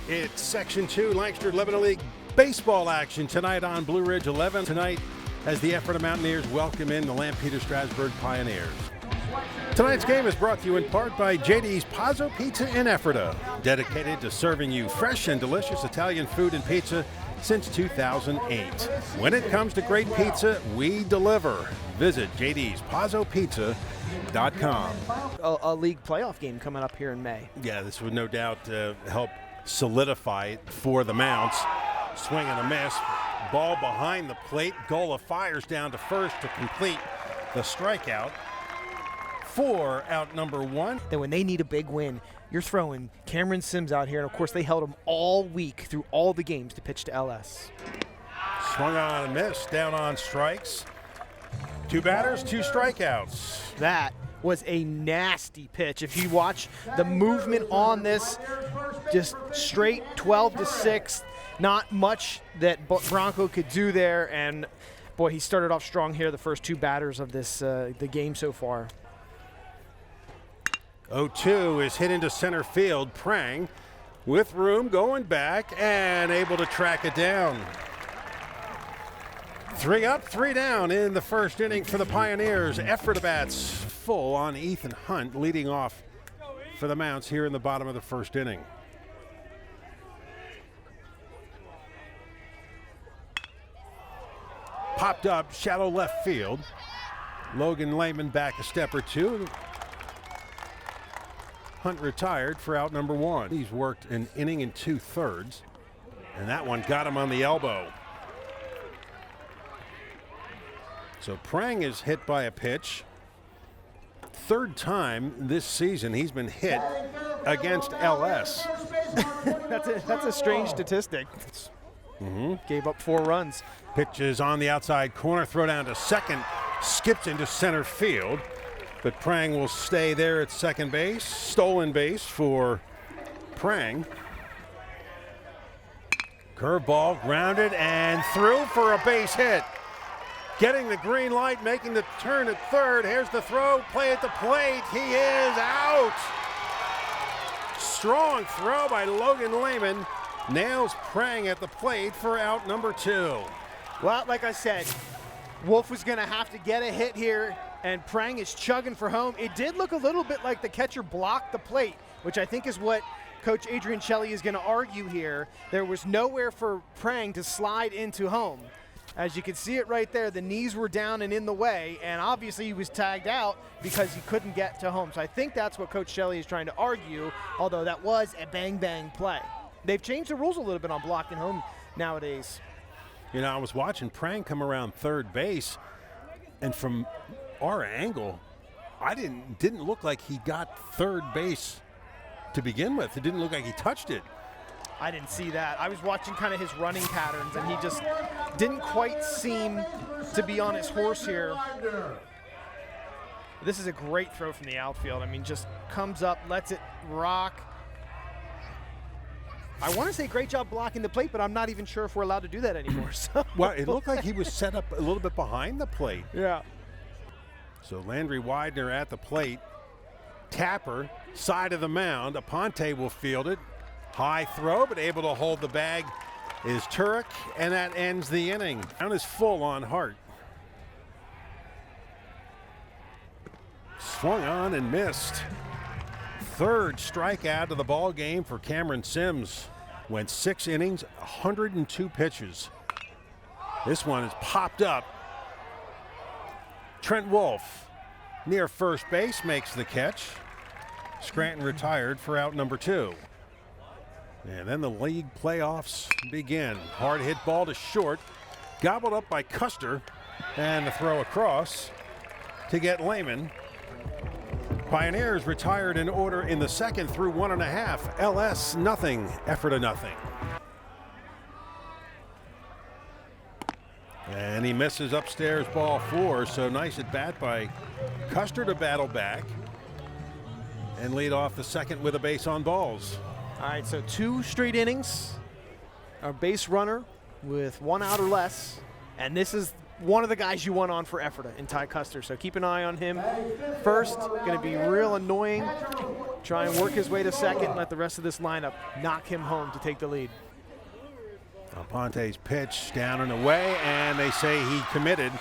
It's Section 2 Lancaster Lebanon League baseball action tonight on Blue Ridge 11. Tonight, as the Ephrata Mountaineers welcome in the Lampeter-Strasburg Pioneers. Tonight's game is brought to you in part by JD's Pazzo Pizza in Ephrata, dedicated to serving you fresh and delicious Italian food and pizza since 2008. When it comes to great pizza, we deliver. Visit JD'sPazzoPizza.com. A league playoff game coming up here in May. Yeah, this would no doubt help solidify it for the Mounts. Swing and a miss. Ball behind the plate. Gola fires down to first to complete the strikeout. 4 out number 1. Then when they need a big win, you're throwing Camryn Simes out here, and of course they held him all week through all the games to pitch to LS. Swung on and missed. Down on strikes. 2 batters, 2 strikeouts. That was a nasty pitch. If you watch the movement on this, just straight 12-6. Not much that Bronco could do there, and boy, he started off strong here the first 2 batters of this the game so far. 0-2 is hit into center field. Prang with room going back and able to track it down. 3 up, 3 down in the first inning for the Pioneers. Ephrata bats full on Ethan Hunt leading off for the Mounts here in the bottom of the first inning. Popped up, shallow left field. Logan Lehman back a step or 2. Hunt retired for out number 1. He's worked an inning and 2/3, and that one got him on the elbow. So Prang is hit by a pitch. 3rd time this season he's been hit against LS. That's a strange statistic. Gave up 4 runs. Pitch is on the outside corner, throw down to second, skips into center field, but Prang will stay there at second base. Stolen base for Prang. Curveball grounded and through for a base hit. Getting the green light, making the turn at third. Here's the throw, play at the plate. He is out. Strong throw by Logan Lehman. Nails Prang at the plate for out number 2. Well, like I said, Wolf was going to have to get a hit here, and Prang is chugging for home. It did look a little bit like the catcher blocked the plate, which I think is what Coach Adrian Shelley is going to argue here. There was nowhere for Prang to slide into home. As you can see it right there, the knees were down and in the way, and obviously he was tagged out because he couldn't get to home. So I think that's what Coach Shelley is trying to argue, although that was a bang-bang play. They've changed the rules a little bit on blocking home nowadays. You know, I was watching Prang come around third base, and from our angle, didn't look like he got third base to begin with. It didn't look like he touched it. I didn't see that. I was watching kind of his running patterns, and he just didn't quite seem to be on his horse here. This is a great throw from the outfield. I mean, just comes up, lets it rock. I want to say great job blocking the plate, but I'm not even sure if we're allowed to do that anymore. So. Well, it looked like he was set up a little bit behind the plate. Yeah. So Landry Widener at the plate. Tapper, side of the mound. Aponte will field it. High throw, but able to hold the bag is Turek, and that ends the inning. Down is full on Hart. Swung on and missed. 3rd strikeout of the ball game for Camryn Simes. Went 6 innings, 102 pitches. This one is popped up. Trent Wolf near first base makes the catch. Scranton retired for out number 2. And then the league playoffs begin. Hard hit ball to short. Gobbled up by Custer. And the throw across to get Lehman. Pioneers retired in order in the 2nd through 1.5. LS nothing, Ephrata nothing. And he misses upstairs ball 4, so nice at bat by Custer to battle back and lead off the 2nd with a base on balls. All right, so 2 straight innings. Our base runner with 1 out or less, and this is one of the guys you want on for Ephrata in Ty Custer, so keep an eye on him. First, going to be real annoying. try and work his way to second and let the rest of this lineup knock him home to take the lead. Ponte's pitch down and away, and they say he committed.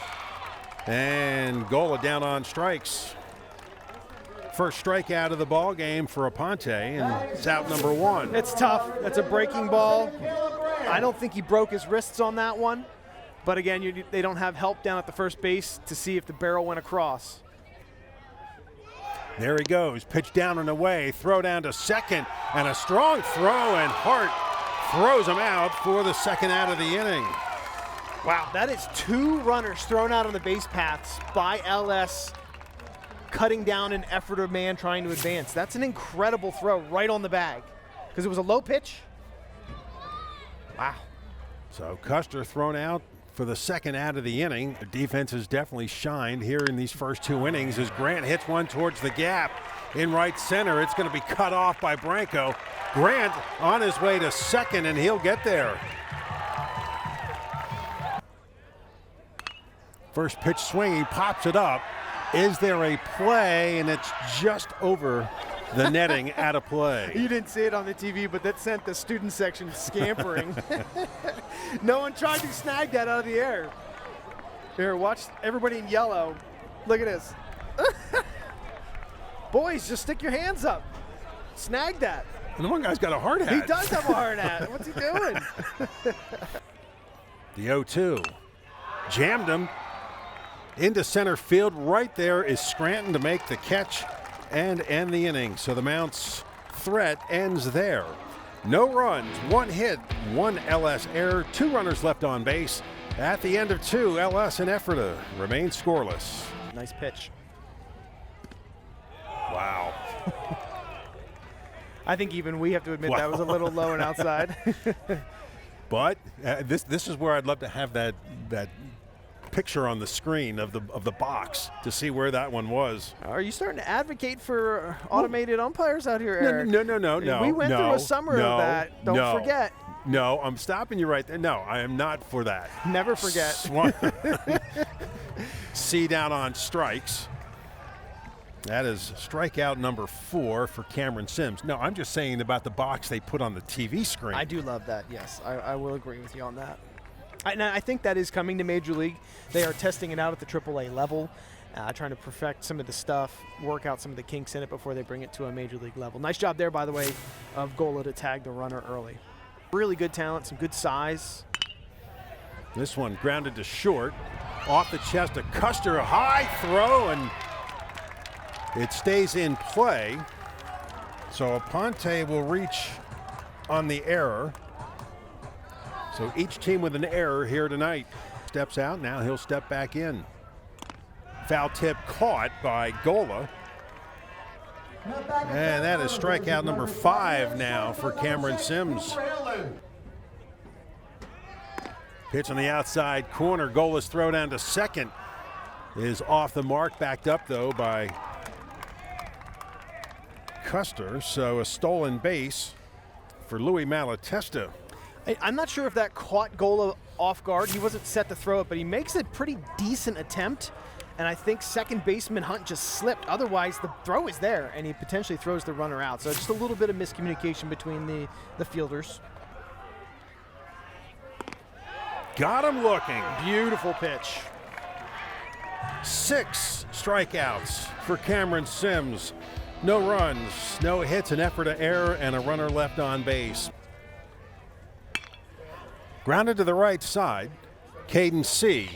And Gola down on strikes. First strikeout of the ball game for Aponte, and it's out number 1. It's tough. That's a breaking ball. I don't think he broke his wrists on that one. But again, they don't have help down at the first base to see if the barrel went across. There he goes. Pitch down and away. Throw down to second. And a strong throw, and Hart throws him out for the second out of the inning. Wow, that is 2 runners thrown out on the base paths by LS, cutting down an Ephrata man trying to advance. That's an incredible throw right on the bag because it was a low pitch. Wow. So Custer thrown out for the second out of the inning. The defense has definitely shined here in these first 2 innings as Grant hits one towards the gap in right center. It's going to be cut off by Branco. Grant on his way to second, and he'll get there. First pitch swing, he pops it up. Is there a play? And it's just over the netting out of play. You didn't see it on the TV, but that sent the student section scampering. No one tried to snag that out of the air. Here, watch everybody in yellow. Look at this. Boys, just stick your hands up. Snag that. And the one guy's got a hard hat. He does have a hard hat. What's he doing? The 0-2. Jammed him into center field. Right there is Scranton to make the catch and end the inning. So the Mounts' threat ends there. No runs, 1 hit, 1 LS error, 2 runners left on base. At the end of 2, LS and Ephrata remain scoreless. Nice pitch. Wow. I think even we have to admit that was a little low and outside. But this is where I'd love to have that picture on the screen of the box to see where that one was. Are you starting to advocate for automated umpires out here, Eric? No. We went through a summer of that. Don't forget. No, I'm stopping you right there. No, I am not for that. Never forget. C down on strikes. That is strikeout number 4 for Camryn Simes. No, I'm just saying about the box they put on the TV screen. I do love that, yes. I will agree with you on that. I think that is coming to Major League. They are testing it out at the AAA level, trying to perfect some of the stuff, work out some of the kinks in it before they bring it to a Major League level. Nice job there, by the way, of Gola to tag the runner early. Really good talent, some good size. This one grounded to short. Off the chest of Custer, a high throw, and it stays in play. So Aponte will reach on the error. So each team with an error here tonight. Steps out, now he'll step back in. Foul tip caught by Gola. And that is strikeout number 5 now for Camryn Simes. Pitch on the outside corner. Gola's throw down to second is off the mark. Backed up, though, by Custer. So a stolen base for Louis Malatesta. I'm not sure if that caught Gola off guard. He wasn't set to throw it, but he makes a pretty decent attempt. And I think second baseman Hunt just slipped. Otherwise, the throw is there, and he potentially throws the runner out. So just a little bit of miscommunication between the fielders. Got him looking. Beautiful pitch. 6 strikeouts for Camryn Simes. No runs, no hits, an Ephrata error, and a runner left on base. Grounded to the right side, Caden C.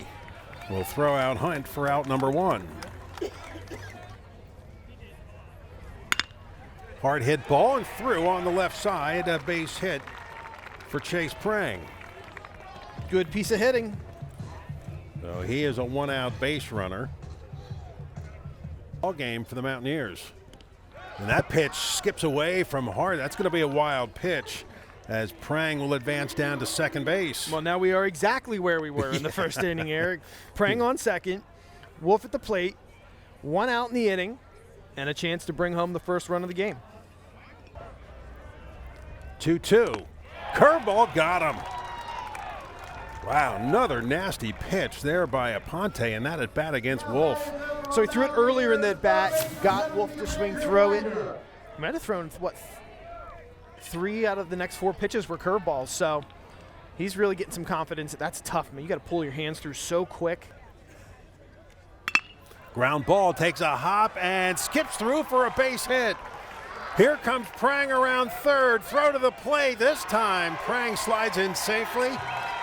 will throw out Hunt for out number 1. Hard hit ball and through on the left side, a base hit for Chase Prang. Good piece of hitting. So he is a 1-out base runner. Ball game for the Mountaineers. And that pitch skips away from Hart. That's going to be a wild pitch as Prang will advance down to second base. Well, now we are exactly where we were in the first inning, Eric. Prang on second, Wolf at the plate, 1 out in the inning, and a chance to bring home the first run of the game. 2-2. Curveball got him. Wow, another nasty pitch there by Aponte, and that at bat against Wolf. So he threw it earlier in the at bat, got Wolf to swing, throw it, Might have thrown, what, 3 out of the next 4 pitches were curveballs, so he's really getting some confidence. That's tough, man. You got to pull your hands through so quick. Ground ball takes a hop and skips through for a base hit. Here comes Prang around third. Throw to the plate. This time, Prang slides in safely,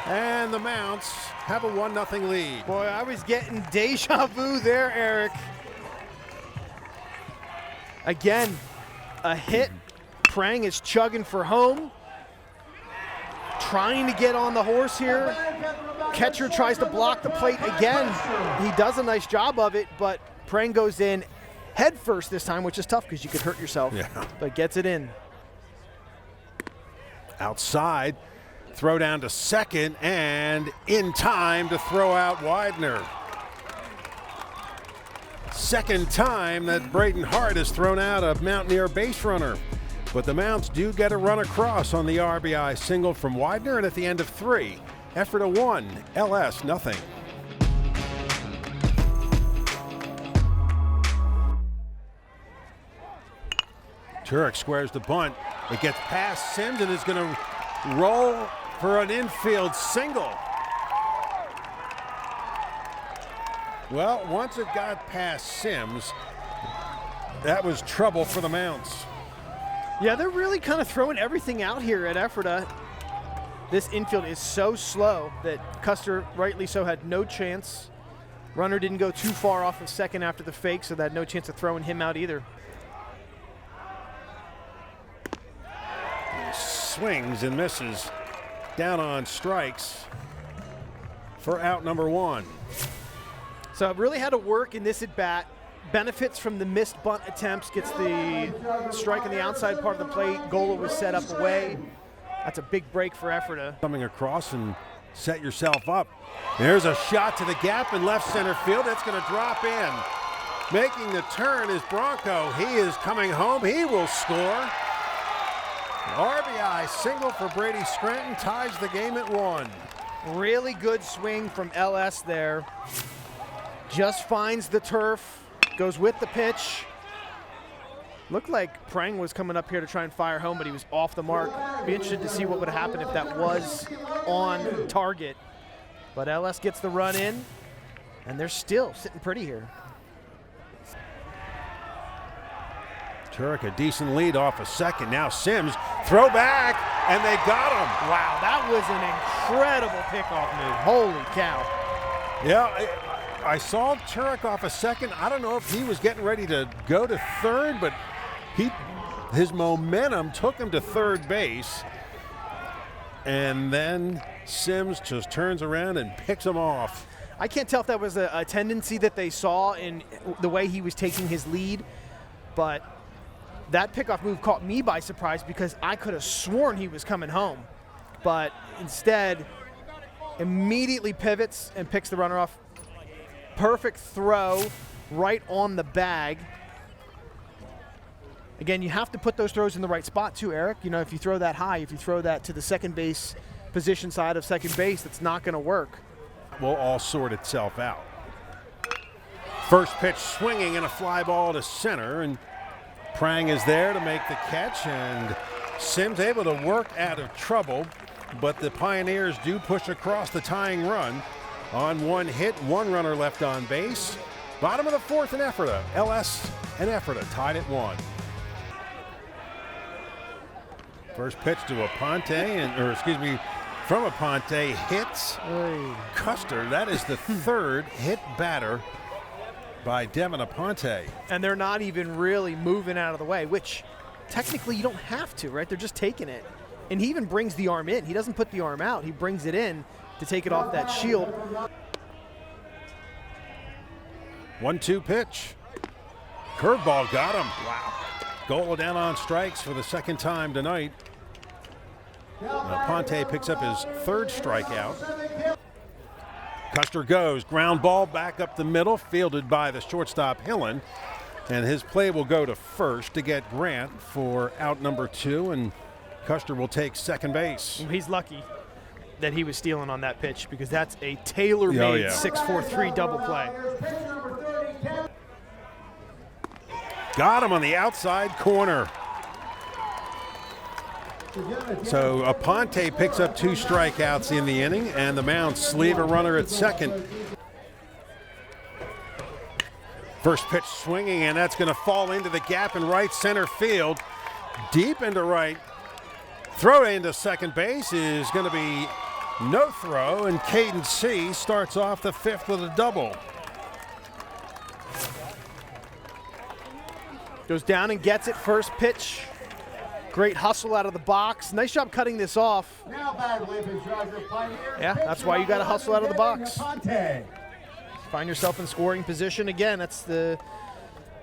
and the Mounts have a 1-0 lead. Boy, I was getting deja vu there, Eric. Again, a hit. Prang is chugging for home. Trying to get on the horse here. Catcher tries to block the plate again. He does a nice job of it, but Prang goes in head first this time, which is tough because you could hurt yourself. Yeah. But gets it in. Outside, throw down to second, and in time to throw out Widener. Second time that Braden Hart has thrown out a Mountaineer base runner. But the Mounts do get a run across on the RBI single from Widener, and at the end of 3, Ephrata 1, LS 0. Turek squares the bunt. It gets past Sims and is going to roll for an infield single. Well, once it got past Sims, that was trouble for the Mounts. Yeah, they're really kind of throwing everything out here at Ephrata. This infield is so slow that Custer, rightly so, had no chance. Runner didn't go too far off of second after the fake, so they had no chance of throwing him out either. Swings and misses down on strikes for out number 1. So it really had to work in this at bat. Benefits from the missed bunt attempts, gets the strike on the outside part of the plate. Gola was set up away. That's a big break for Ephrata. Coming across and set yourself up. There's a shot to the gap in left center field. It's going to drop in. Making the turn is Bronco. He is coming home. He will score. RBI single for Brady Scranton ties the game at 1. Really good swing from LS there. Just finds the turf. Goes with the pitch. Looked like Prang was coming up here to try and fire home, but he was off the mark. Be interested to see what would happen if that was on target. But LS gets the run in, and they're still sitting pretty here. Turek a decent lead off a second. Now Sims, throw back, and they got him. Wow, that was an incredible pickoff move. Holy cow. Yeah, I saw Turek off a second. I don't know if he was getting ready to go to third, but his momentum took him to third base. And then Sims just turns around and picks him off. I can't tell if that was a tendency that they saw in the way he was taking his lead, but that pickoff move caught me by surprise because I could have sworn he was coming home. But instead, immediately pivots and picks the runner off. Perfect throw right on the bag. Again, you have to put those throws in the right spot too, Eric. You know, if you throw that high, if you throw that to the second base position side of second base, that's not going to work. Will all sort itself out. First pitch swinging and a fly ball to center, and Prang is there to make the catch, and Sims able to work out of trouble, but the Pioneers do push across the tying run. On 1 hit, 1 runner left on base. Bottom of the 4th in Ephrata. LS and Ephrata tied at 1. First pitch to Aponte, from Aponte hits Custer. That is the 3rd hit batter by Devin Aponte. And they're not even really moving out of the way, which technically you don't have to, right? They're just taking it. And he even brings the arm in. He doesn't put the arm out. He brings it in to take it off that shield. 1-2 pitch. Curveball got him. Wow. Goal down on strikes for the 2nd time tonight. Ponte picks up his 3rd strikeout. Custer goes. Ground ball back up the middle, fielded by the shortstop Hillen. And his play will go to first to get Grant for out number 2, and Custer will take second base. He's lucky that he was stealing on that pitch because that's a tailor-made 6-4-3 double play. Got him on the outside corner. So Aponte picks up 2 strikeouts in the inning, and the Mounts leave a runner at second. First pitch swinging, and that's going to fall into the gap in right center field. Deep into right. Throw into second base is going to be no throw, and Camryn Simes starts off the 5th with a double. Goes down and gets it. First pitch. Great hustle out of the box. Nice job cutting this off. Yeah, that's why you got to hustle out of the box. Find yourself in scoring position again. That's the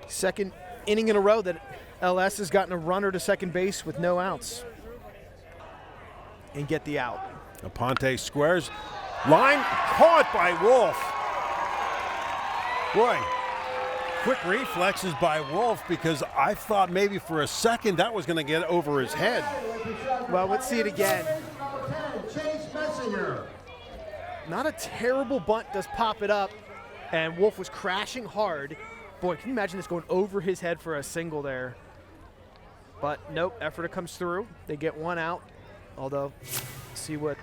second inning in a row that LS has gotten a runner to second base with no outs. And get the out. Aponte squares. Line caught by Wolf. Boy, quick reflexes by Wolf, because I thought maybe for a second that was going to get over his head. Well, let's see it again. Not a terrible bunt, does pop it up, and Wolf was crashing hard. Boy, can you imagine this going over his head for a single there? But nope, Ephrata comes through. They get one out, although see what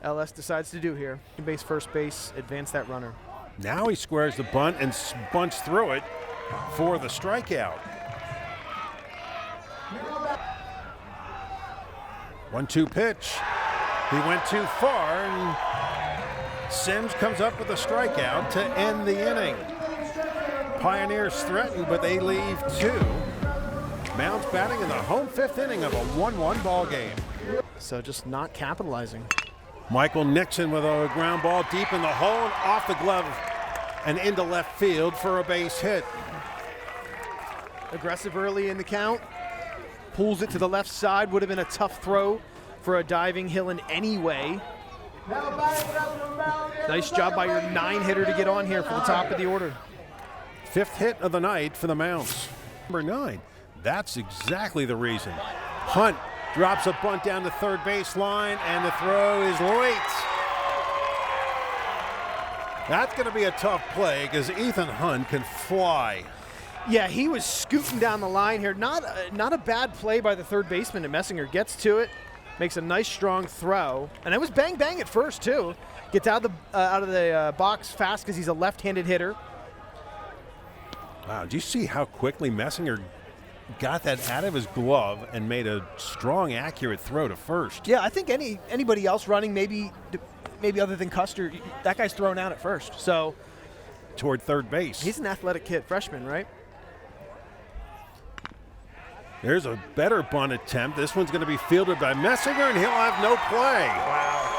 LS decides to do here. Base, first base, advance that runner. Now he squares the bunt and bunts through it for the strikeout. 1-2 pitch. He went too far, and Simes comes up with a strikeout to end the inning. Pioneers threaten, but they leave 2. Mounts batting in the home 5th inning of a 1-1 ball game. So just not capitalizing. Michael Nixon with a ground ball deep in the hole and off the glove and into left field for a base hit. Aggressive early in the count. Pulls it to the left side. Would have been a tough throw for a diving Hillen anyway. Nice job by your 9-hitter to get on here for the top of the order. 5th hit of the night for the Mounts. Number 9. That's exactly the reason. Hunt drops a bunt down the third baseline, and the throw is late. That's going to be a tough play, because Ethan Hunt can fly. Yeah, he was scooting down the line here. Not a bad play by the third baseman, and Messinger gets to it, makes a nice strong throw, and it was bang bang at first too. Gets out of the box fast because he's a left-handed hitter. Wow, do you see how quickly Messinger got that out of his glove and made a strong, accurate throw to first? Yeah, I think anybody else running, maybe other than Custer, that guy's thrown out at first. So toward third base. He's an athletic kid, freshman, right? There's a better bunt attempt. This one's going to be fielded by Messinger, and he'll have no play. Wow.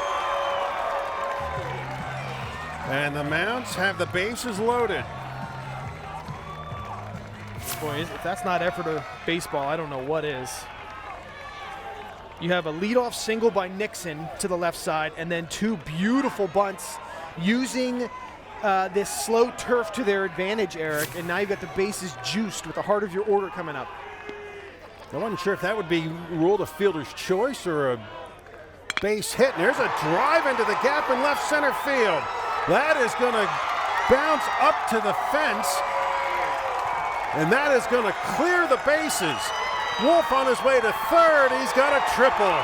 And the Mounts have the bases loaded. Boy, if that's not Ephrata baseball, I don't know what is. You have a leadoff single by Nixon to the left side, and then 2 beautiful bunts using this slow turf to their advantage, Eric. And now you've got the bases juiced with the heart of your order coming up. I wasn't sure if that would be ruled a fielder's choice or a base hit. And there's a drive into the gap in left center field. That is going to bounce up to the fence. And that is going to clear the bases. Wolf on his way to third. He's got a triple.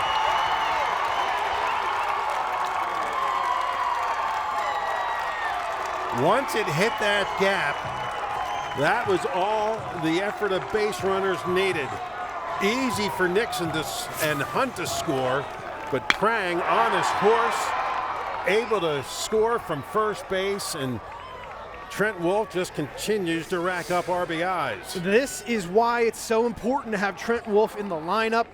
Once it hit that gap, that was all the Ephrata base runners needed. Easy for Nixon and Hunt to score, but Prang on his horse, able to score from first base, and Trent Wolf just continues to rack up RBIs. This is why it's so important to have Trent Wolf in the lineup.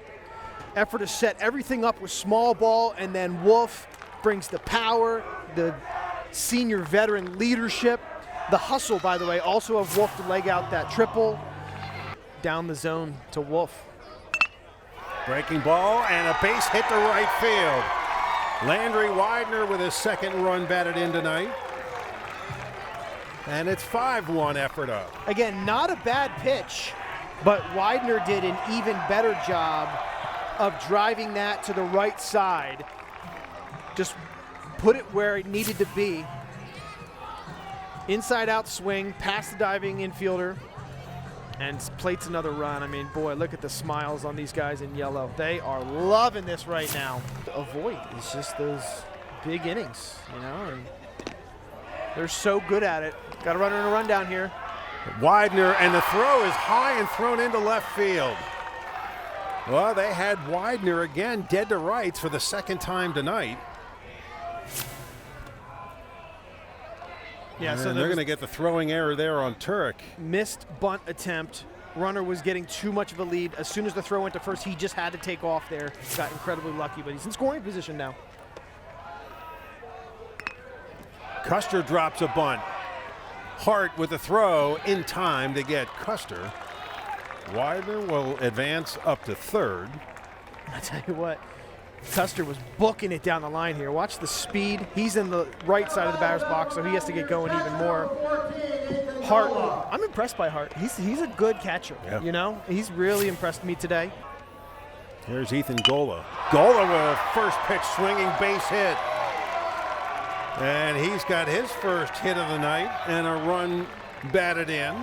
Ephrata set everything up with small ball, and then Wolf brings the power, the senior veteran leadership, the hustle, by the way, also of Wolf to leg out that triple. Down the zone to Wolf. Breaking ball and a base hit to right field. Landry Widener with his second run batted in tonight. And it's 5-1 Ephrata. Again, not a bad pitch, but Widener did an even better job of driving that to the right side. Just put it where it needed to be. Inside out swing, past the diving infielder. And plates another run. I mean, boy, look at the smiles on these guys in yellow. They are loving this right now. To avoid is just those big innings, you know, and they're so good at it. Got a runner and a run down here. Widener, and the throw is high and thrown into left field. Well, they had Widener again dead to rights for the second time tonight. Yeah, and so they're going to get the throwing error there on Turek. Missed bunt attempt. Runner was getting too much of a lead. As soon as the throw went to first, he just had to take off there. Got incredibly lucky, but he's in scoring position now. Custer drops a bunt. Hart with the throw in time to get Custer. Widener will advance up to third. I tell you what, Custer was booking it down the line here. Watch the speed. He's in the right side of the batter's box, so he has to get going even more. Hart, I'm impressed by Hart. He's a good catcher, you know? He's really impressed me today. Here's Ethan Gola. Gola with a first pitch swinging base hit. And he's got his first hit of the night and a run batted in.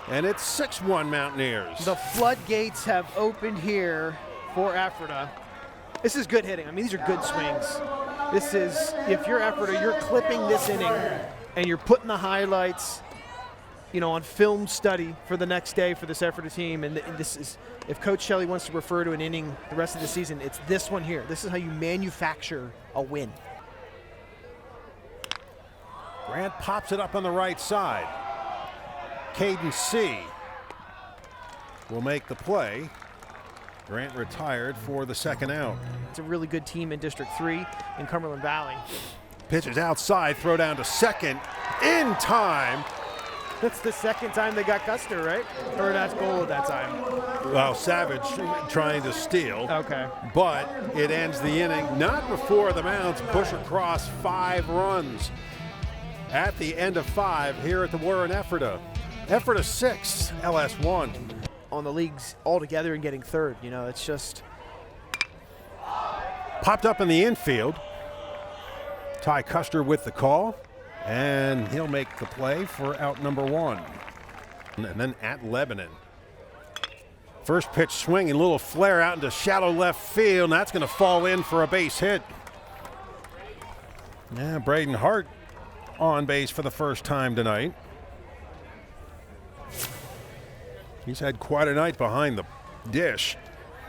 And it's 6-1 Mountaineers. The floodgates have opened here for Ephrata. This is good hitting. I mean, these are good swings. This is, if you're Ephrata, you're clipping this inning and you're putting the highlights, you know, on film study for the next day for this Ephrata team. And this is, if Coach Shelley wants to refer to an inning the rest of the season, it's this one here. This is how you manufacture a win. Grant pops it up on the right side. Caden C. will make the play. Grant retired for the second out. It's a really good team in District 3 in Cumberland Valley. Pitches outside, throw down to second in time. That's the second time they got Custer, right? Or that's goal at that time. Well, Savage trying to steal. Okay. But it ends the inning not before the Mounts push across 5 runs. At the end of 5 here at the Warren Ephrata. Ephrata 6, LS 1. On the leagues altogether and getting third, you know, it's just. Popped up in the infield. Ty Custer with the call, and he'll make the play for out number 1. And then at Lebanon. First pitch swing and a little flare out into shallow left field, and that's going to fall in for a base hit. Yeah, Braden Hart on base for the first time tonight. He's had quite a night behind the dish.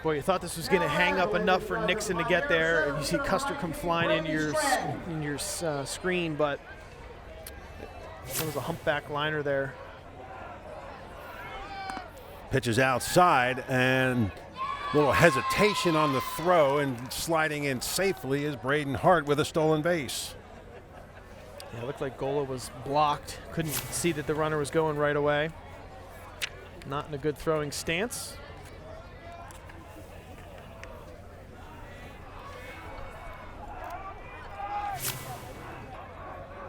Boy, you thought this was going to hang up enough for Nixon to get there. And you see Custer come flying into your screen, but there was a humpback liner there. Pitches outside, and a little hesitation on the throw, and sliding in safely is Braden Hart with a stolen base. Yeah, it looked like Gola was blocked. Couldn't see that the runner was going right away. Not in a good throwing stance.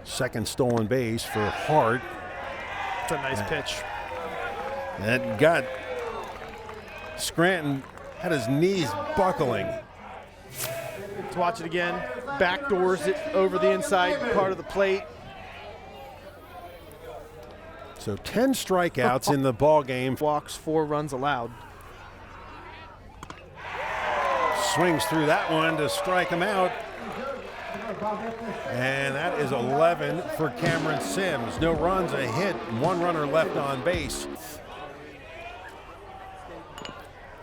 Second stolen base for Hart. It's a nice pitch. That got Scranton, had his knees buckling. Let's watch it again. Backdoors it over the inside part of the plate. So 10 strikeouts in the ball game. Walks, 4 runs allowed. Swings through that one to strike him out. And that is 11 for Camryn Simes. No runs, a hit, 1 runner left on base.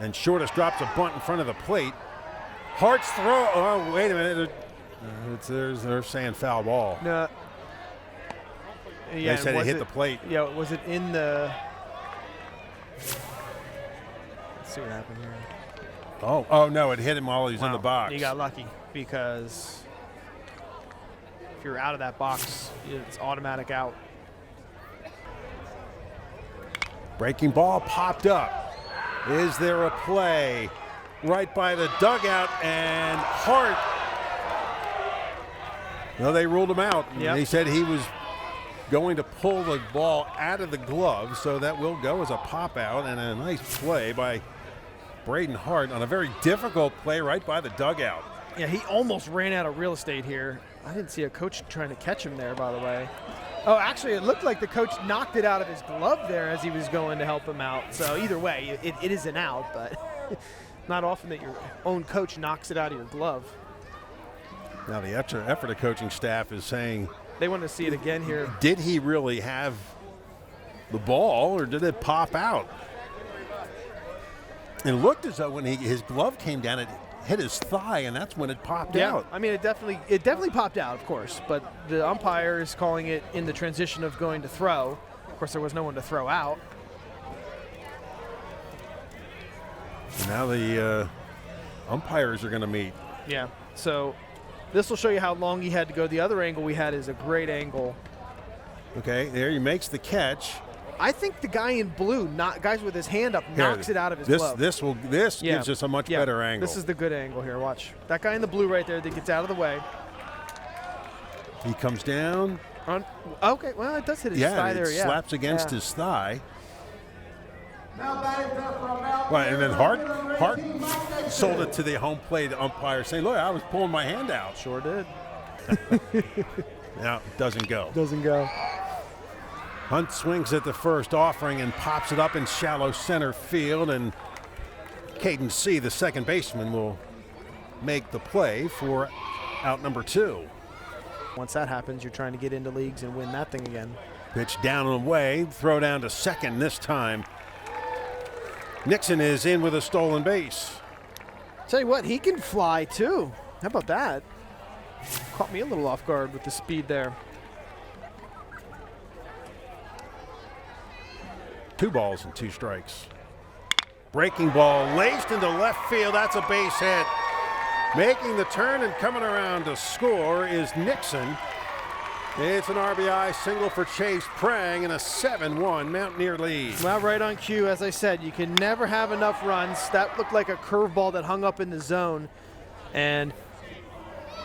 And Shortest drops a bunt in front of the plate. Hart's throw, oh, wait a minute. They're saying foul ball. No. Yeah, they said it hit the plate. Yeah, was it in the. Let's see what happened here. Oh no, it hit him while he's in the box. You got lucky because if you're out of that box, it's automatic out. Breaking ball popped up. Is there a play? Right by the dugout, and Hart. No, they ruled him out. Yep. They said he was going to pull the ball out of the glove, so that will go as a pop out, and a nice play by Braden Hart on a very difficult play right by the dugout. Yeah, he almost ran out of real estate here. I didn't see a coach trying to catch him there, by the way. Oh, actually, it looked like the coach knocked it out of his glove there as he was going to help him out. So either way, it is an out, but not often that your own coach knocks it out of your glove. Now the Ephrata coaching staff is saying they want to see it again here. Did he really have the ball, or did it pop out? It looked as though when his glove came down, it hit his thigh, and that's when it popped out. I mean, it definitely popped out, of course, but the umpire is calling it in the transition of going to throw. Of course, there was no one to throw out. Now the umpires are going to meet. Yeah, so this will show you how long he had to go. The other angle we had is a great angle. Okay, there he makes the catch. I think the guy in blue, guys with his hand up, knocks it out of his glove. This gives us a much better angle. This is the good angle here. Watch that guy in the blue right there that gets out of the way. He comes down. Okay, well, it does hit his thigh there. Yeah, slaps against his thigh. Right, and then Hart sold it to the home plate umpire, saying, "Look, I was pulling my hand out." Sure did. Now it doesn't go. Doesn't go. Hunt swings at the first offering and pops it up in shallow center field, and Caden C., the second baseman, will make the play for out number 2. Once that happens, you're trying to get into leagues and win that thing again. Pitch down and away, throw down to second this time. Nixon is in with a stolen base. Tell you what, he can fly too. How about that? Caught me a little off guard with the speed there. 2 balls and 2 strikes. Breaking ball laced into left field. That's a base hit. Making the turn and coming around to score is Nixon. It's an RBI single for Chase Prang and a 7-1 Mountaineer lead. Well, right on cue, as I said, you can never have enough runs. That looked like a curveball that hung up in the zone, and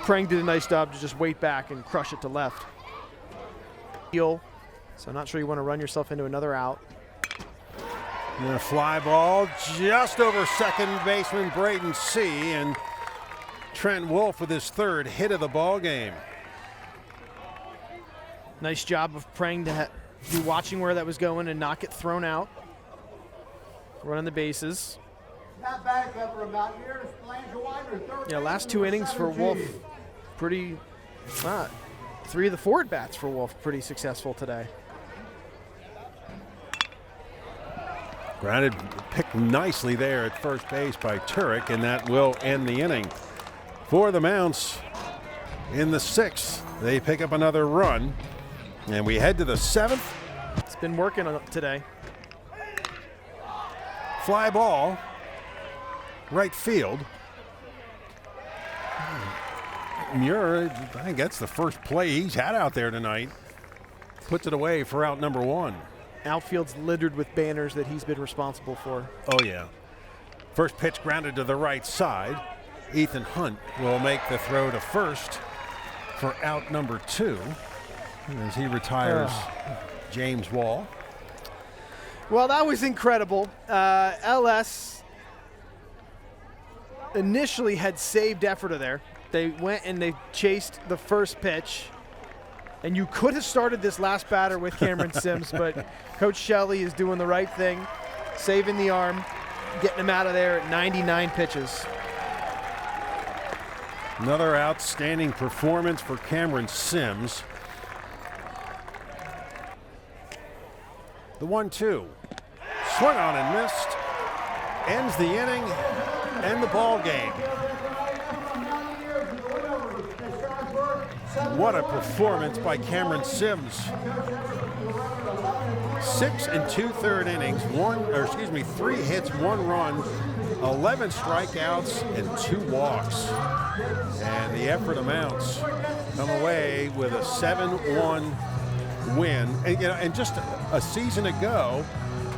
Prang did a nice job to just wait back and crush it to left. So I'm not sure you want to run yourself into another out. And a fly ball just over second baseman Braden C. and Trent Wolf with his 3rd hit of the ball game. Nice job of Prang to be watching where that was going and not get thrown out. Running the bases. Yeah, last 2 innings for Wolf, pretty, 3 of the 4 at-bats for Wolf, pretty successful today. Grounded, picked nicely there at first base by Turek, and that will end the inning. For the Mounts in the 6th, they pick up another run, and we head to the 7th. It's been working on it today. Fly ball, right field. Muir, I think that's the first play he's had out there tonight. Puts it away for out number 1. Outfield's littered with banners that he's been responsible for. Oh, yeah. First pitch grounded to the right side. Ethan Hunt will make the throw to first for out number 2 as he retires James Wall. Well, that was incredible. LS initially had saved Ephrata there. They went and they chased the first pitch. And you could have started this last batter with Camryn Simes, but Coach Shelley is doing the right thing, saving the arm, getting him out of there at 99 pitches. Another outstanding performance for Camryn Simes. The 1-2. Swung on and missed. Ends the inning and the ball game. What a performance by Camryn Simes. 6 2/3 innings, 3 hits, 1 run, 11 strikeouts, and 2 walks. And the Ephrata Mounts come away with a 7-1 win. And just a season ago,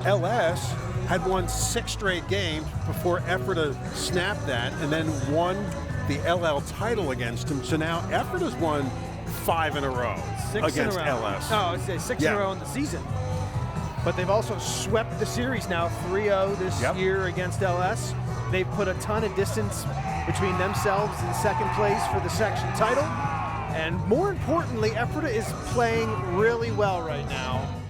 LS had won 6 straight games before Ephrata snapped that and then won the LL title against him. So now Ephrata's won 5 in a row against LS. Oh, I say 6 in a row in the season. But they've also swept the series now, 3-0 this year against LS. They've put a ton of distance between themselves and second place for the section title. And more importantly, Ephrata is playing really well right now.